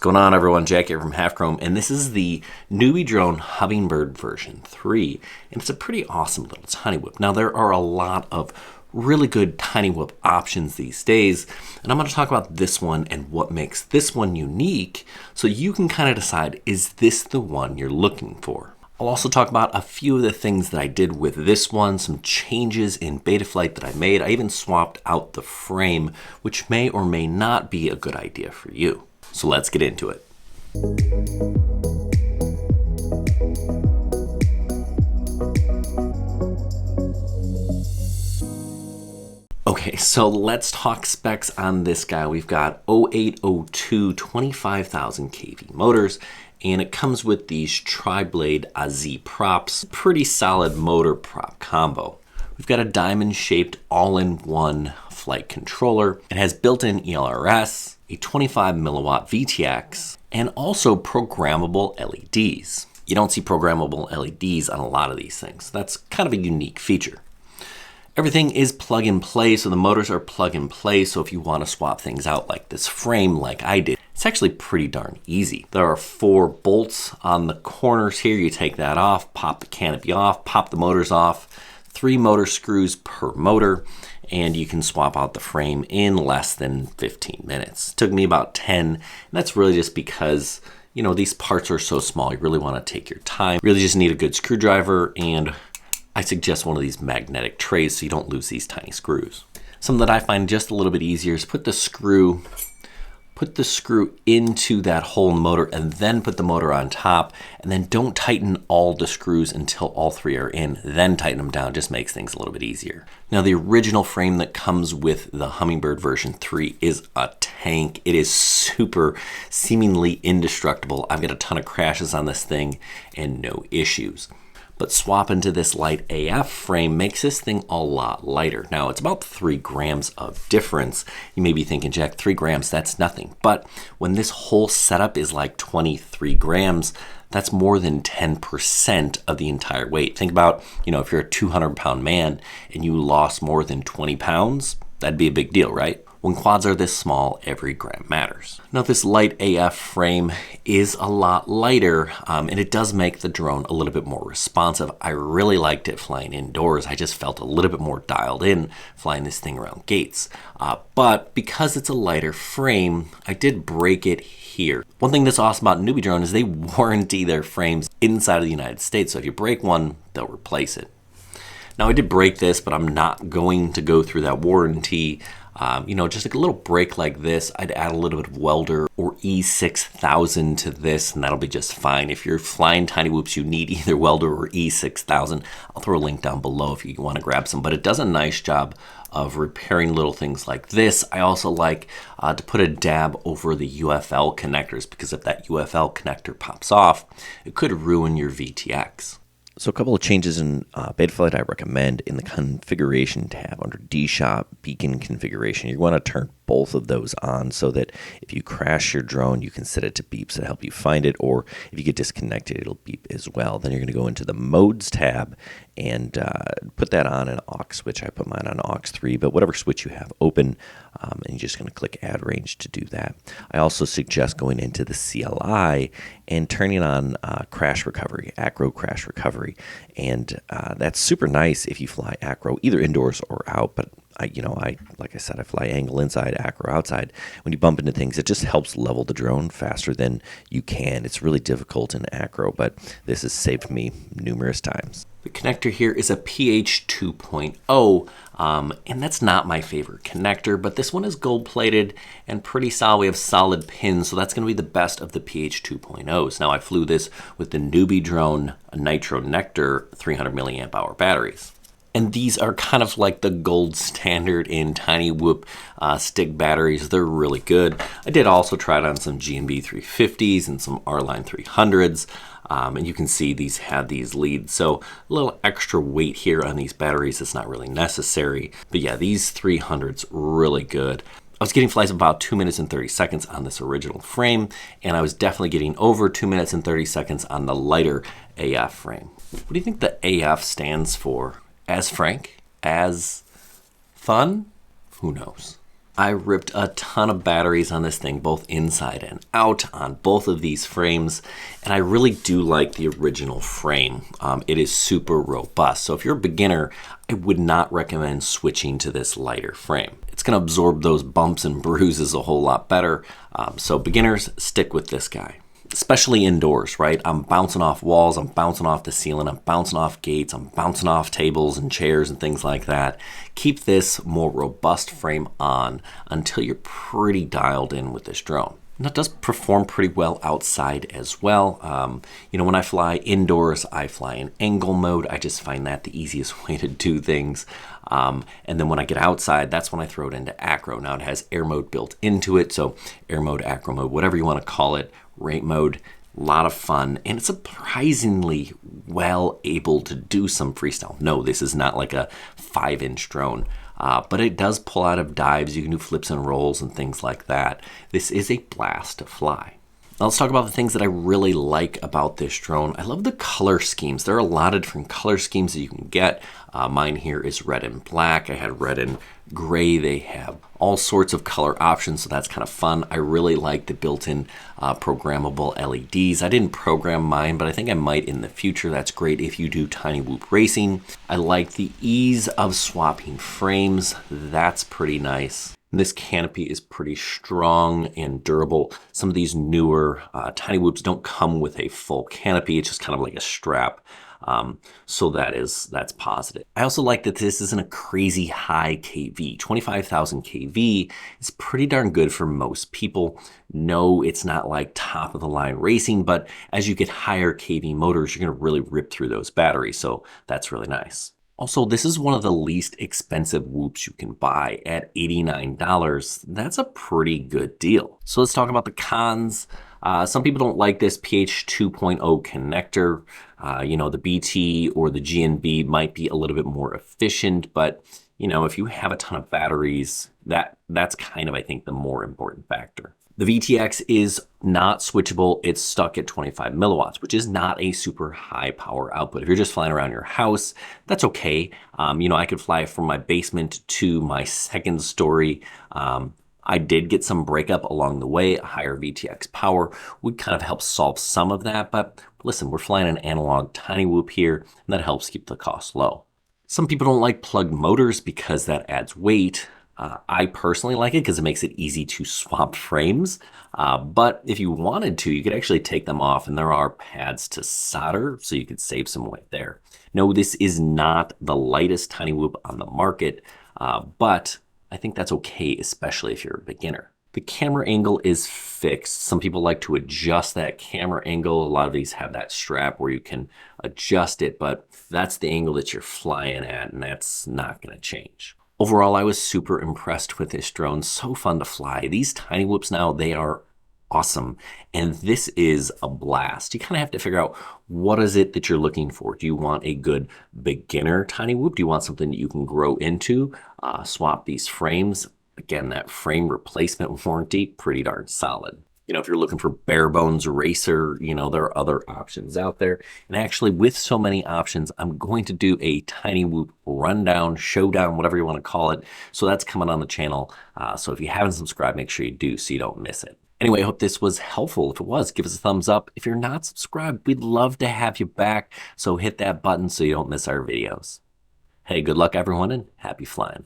going on, everyone? Jack here from Half Chrome, and this is the NewBeeDrone Hummingbird version 3, and it's a pretty awesome little tiny whip. Now, there are a lot of really good tiny whip options these days, and I'm going to talk about this one and what makes this one unique so you can kind of decide, is this the one you're looking for? I'll also talk about a few of the things that I did with this one, some changes in Betaflight that I made. I even swapped out the frame, which may or may not be a good idea for you. So let's get into it. Okay, so let's talk specs on this guy. We've got 0802 25,000 kV motors, and it comes with these tri-blade AZ props. Pretty solid motor prop combo. We've got a diamond-shaped all-in-one flight controller. It has built-in ELRS, a 25 milliwatt VTX, and also programmable LEDs. You don't see programmable LEDs on a lot of these things. That's kind of a unique feature. Everything is plug and play, so the motors are plug and play, so if you want to swap things out like this frame like I did, it's actually pretty darn easy. There are 4 bolts on the corners here. You take that off, pop the canopy off, pop the motors off, 3 motor screws per motor, and you can swap out the frame in less than 15 minutes. It took me about 10, and that's really just because, you know, these parts are so small, you really want to take your time. Really just need a good screwdriver, and I suggest one of these magnetic trays so you don't lose these tiny screws. Something that I find just a little bit easier is put the screw into that hole in the motor and then put the motor on top, and then don't tighten all the screws until all 3 are in, then tighten them down. Just makes things a little bit easier. Now, the original frame that comes with the Hummingbird version 3 is a tank. It is super seemingly indestructible. I've got a ton of crashes on this thing and no issues. But swapping to this light AF frame makes this thing a lot lighter. Now, it's about 3 grams of difference. You may be thinking, Jack, 3 grams, that's nothing. But when this whole setup is like 23 grams, that's more than 10% of the entire weight. Think about, you know, if you're a 200-pound man and you lost more than 20 pounds, that'd be a big deal, right? When quads are this small, every gram matters. Now, this light AF frame is a lot lighter, and it does make the drone a little bit more responsive. I really liked it flying indoors. I just felt a little bit more dialed in flying this thing around gates. But because it's a lighter frame, I did break it here. One thing that's awesome about NewBeeDrone is they warranty their frames inside of the United States. So if you break one, they'll replace it. Now, I did break this, but I'm not going to go through that warranty. You know, just like a little break like this, I'd add a little bit of welder or E6000 to this, and that'll be just fine. If you're flying tiny whoops, you need either welder or E6000. I'll throw a link down below if you want to grab some, but it does a nice job of repairing little things like this. I also like to put a dab over the UFL connectors, because if that UFL connector pops off, it could ruin your VTX. So a couple of changes in Betaflight I recommend in the configuration tab under D-Shop beacon configuration. You want to turn both of those on so that if you crash your drone, you can set it to beep to help you find it, or if you get disconnected, it'll beep as well. Then you're going to go into the modes tab and put that on an aux switch. I put mine on aux 3, but whatever switch you have open, and you're just going to click add range to do that. I also suggest going into the CLI and turning on crash recovery, acro crash recovery, and that's super nice if you fly acro either indoors or out. But like I said, I fly angle inside, acro outside. When you bump into things, it just helps level the drone faster than you can. It's really difficult in acro, but this has saved me numerous times. The connector here is a PH 2.0, and that's not my favorite connector, but this one is gold-plated and pretty solid. We have solid pins, so that's going to be the best of the PH 2.0s. Now, I flew this with the NewBeeDrone Nitro Nectar 300 milliamp hour batteries. And these are kind of like the gold standard in tiny whoop stick batteries. They're really good. I did also try it on some G&B 350s and some R-Line 300s. And you can see these have these leads. So a little extra weight here on these batteries is not really necessary. But yeah, these 300s really good. I was getting flights of about 2 minutes and 30 seconds on this original frame, and I was definitely getting over 2 minutes and 30 seconds on the lighter AF frame. What do you think the AF stands for? As frank? As fun? Who knows? I ripped a ton of batteries on this thing, both inside and out, on both of these frames, and I really do like the original frame. It is super robust, so if you're a beginner, I would not recommend switching to this lighter frame. It's going to absorb those bumps and bruises a whole lot better, so beginners, stick with this guy. Especially indoors, right? I'm bouncing off walls, I'm bouncing off the ceiling, I'm bouncing off gates, I'm bouncing off tables and chairs and things like that. Keep this more robust frame on until you're pretty dialed in with this drone. And that does perform pretty well outside as well. When I fly indoors, I fly in angle mode. I just find that the easiest way to do things. And then when I get outside, that's when I throw it into acro. Now it has air mode built into it, so air mode, acro mode, whatever you want to call it, rate mode, a lot of fun, and it's surprisingly well able to do some freestyle. No, this is not like a 5-inch drone, but it does pull out of dives. You can do flips and rolls and things like that. This is a blast to fly. Now let's talk about the things that I really like about this drone. I love the color schemes. There are a lot of different color schemes that you can get. Mine here is red and black. I had red and gray. They have all sorts of color options, so that's kind of fun. I really like the built-in programmable LEDs. I didn't program mine, but I think I might in the future. That's great if you do tiny whoop racing. I like the ease of swapping frames. That's pretty nice. This canopy is pretty strong and durable. Some of these newer tiny whoops don't come with a full canopy. It's just kind of like a strap. So that's positive. I also like that this isn't a crazy high KV. 25,000 KV is pretty darn good for most people. No, it's not like top of the line racing, but as you get higher KV motors, you're gonna really rip through those batteries. So that's really nice. Also, this is one of the least expensive whoops you can buy at $89. That's a pretty good deal. So let's talk about the cons. Some people don't like this PH 2.0 connector. The BT or the GNB might be a little bit more efficient, but if you have a ton of batteries, that's kind of, I think, the more important factor. The VTX is not switchable. It's stuck at 25 milliwatts, which is not a super high power output. If you're just flying around your house, that's okay. I could fly from my basement to my second story. I did get some breakup along the way. A higher VTX power would kind of help solve some of that. But listen, we're flying an analog tiny whoop here, and that helps keep the cost low. Some people don't like plugged motors because that adds weight. I personally like it because it makes it easy to swap frames. But if you wanted to, you could actually take them off, and there are pads to solder, so you could save some weight there. No, this is not the lightest tiny whoop on the market, but I think that's okay, especially if you're a beginner. The camera angle is fixed. Some people like to adjust that camera angle. A lot of these have that strap where you can adjust it, but that's the angle that you're flying at, and that's not going to change. Overall, I was super impressed with this drone. So fun to fly. These tiny whoops now, they are awesome. And this is a blast. You kind of have to figure out what is it that you're looking for. Do you want a good beginner tiny whoop? Do you want something that you can grow into? Swap these frames. Again, that frame replacement warranty, pretty darn solid. If you're looking for bare bones racer, there are other options out there. And actually, with so many options, I'm going to do a tiny whoop rundown, showdown, whatever you want to call it. So that's coming on the channel. So if you haven't subscribed, make sure you do so you don't miss it. Anyway, I hope this was helpful. If it was, give us a thumbs up. If you're not subscribed, we'd love to have you back. So hit that button so you don't miss our videos. Hey, good luck, everyone, and happy flying.